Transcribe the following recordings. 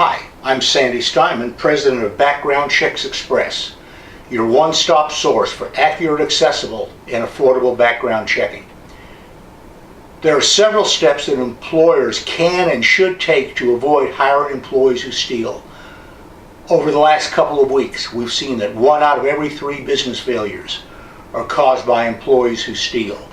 Hi, I'm Sandy Steinman, President of Background Checks Express, your one-stop source for accurate, accessible, and affordable background checking. There are several steps that employers can and should take to avoid hiring employees who steal. Over the last couple of weeks, we've seen that 1 out of every 3 business failures are caused by employees who steal.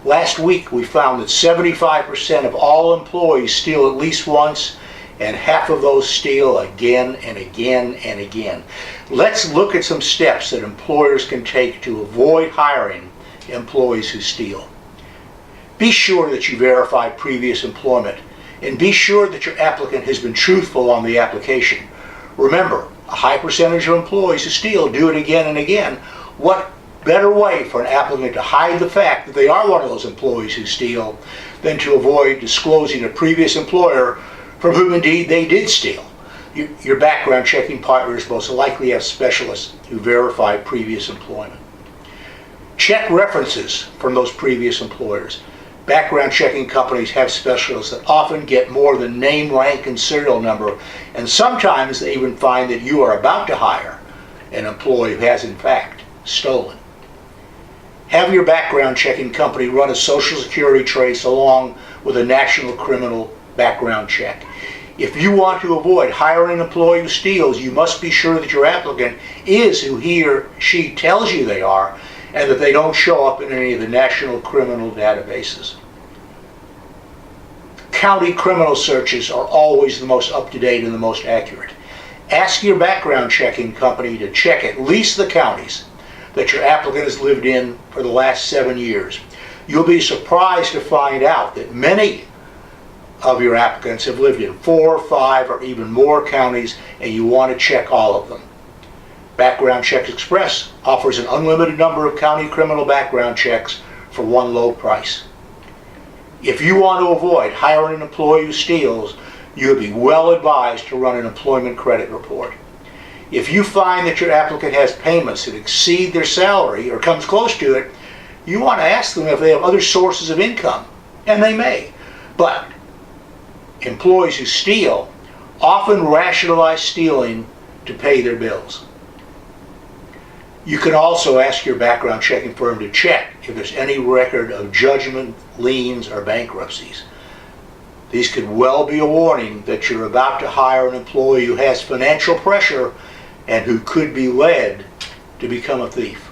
Last week, we found that 75% of all employees steal at least once, and half of those steal again and again and again. Let's look at some steps that employers can take to avoid hiring employees who steal. Be sure that you verify previous employment, and be sure that your applicant has been truthful on the application. Remember, a high percentage of employees who steal do it again and again. What better way for an applicant to hide the fact that they are one of those employees who steal than to avoid disclosing a previous employer from whom indeed they did steal? Your background checking partners most likely have specialists who verify previous employment. Check references from those previous employers. Background checking companies have specialists that often get more than name, rank, and serial number, and sometimes they even find that you are about to hire an employee who has in fact stolen. Have your background checking company run a Social Security trace along with a national criminal background check. If you want to avoid hiring an employee who steals, you must be sure that your applicant is who he or she tells you they are, and that they don't show up in any of the national criminal databases. County criminal searches are always the most up-to-date and the most accurate. Ask your background checking company to check at least the counties that your applicant has lived in for the last 7 years. You'll be surprised to find out that many of your applicants have lived in 4, 5, or even more counties, and you want to check all of them. Background Checks Express offers an unlimited number of county criminal background checks for one low price. If you want to avoid hiring an employee who steals, you would be well advised to run an employment credit report. If you find that your applicant has payments that exceed their salary or comes close to it, you want to ask them if they have other sources of income, and they may. But employees who steal often rationalize stealing to pay their bills. You can also ask your background checking firm to check if there's any record of judgment, liens, or bankruptcies. These could well be a warning that you're about to hire an employee who has financial pressure and who could be led to become a thief.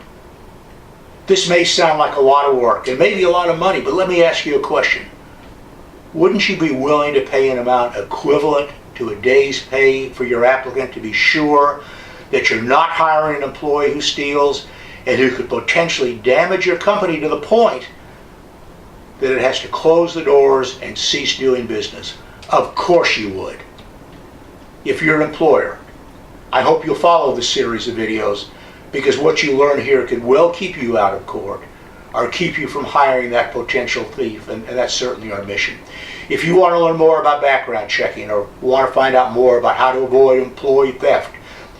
This may sound like a lot of work and maybe a lot of money, but let me ask you a question. Wouldn't you be willing to pay an amount equivalent to a day's pay for your applicant to be sure that you're not hiring an employee who steals and who could potentially damage your company to the point that it has to close the doors and cease doing business? Of course you would. If you're an employer, I hope you'll follow this series of videos, because what you learn here could well keep you out of court or keep you from hiring that potential thief, and that's certainly our mission. If you want to learn more about background checking or want to find out more about how to avoid employee theft,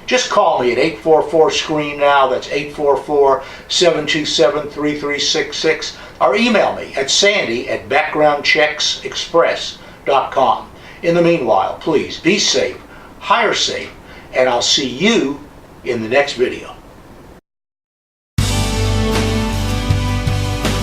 just call me at 844-SCREEN-NOW, that's 844-727-3366, or email me at sandy@backgroundchecksexpress.com. In the meanwhile, please be safe, hire safe, and I'll see you in the next video.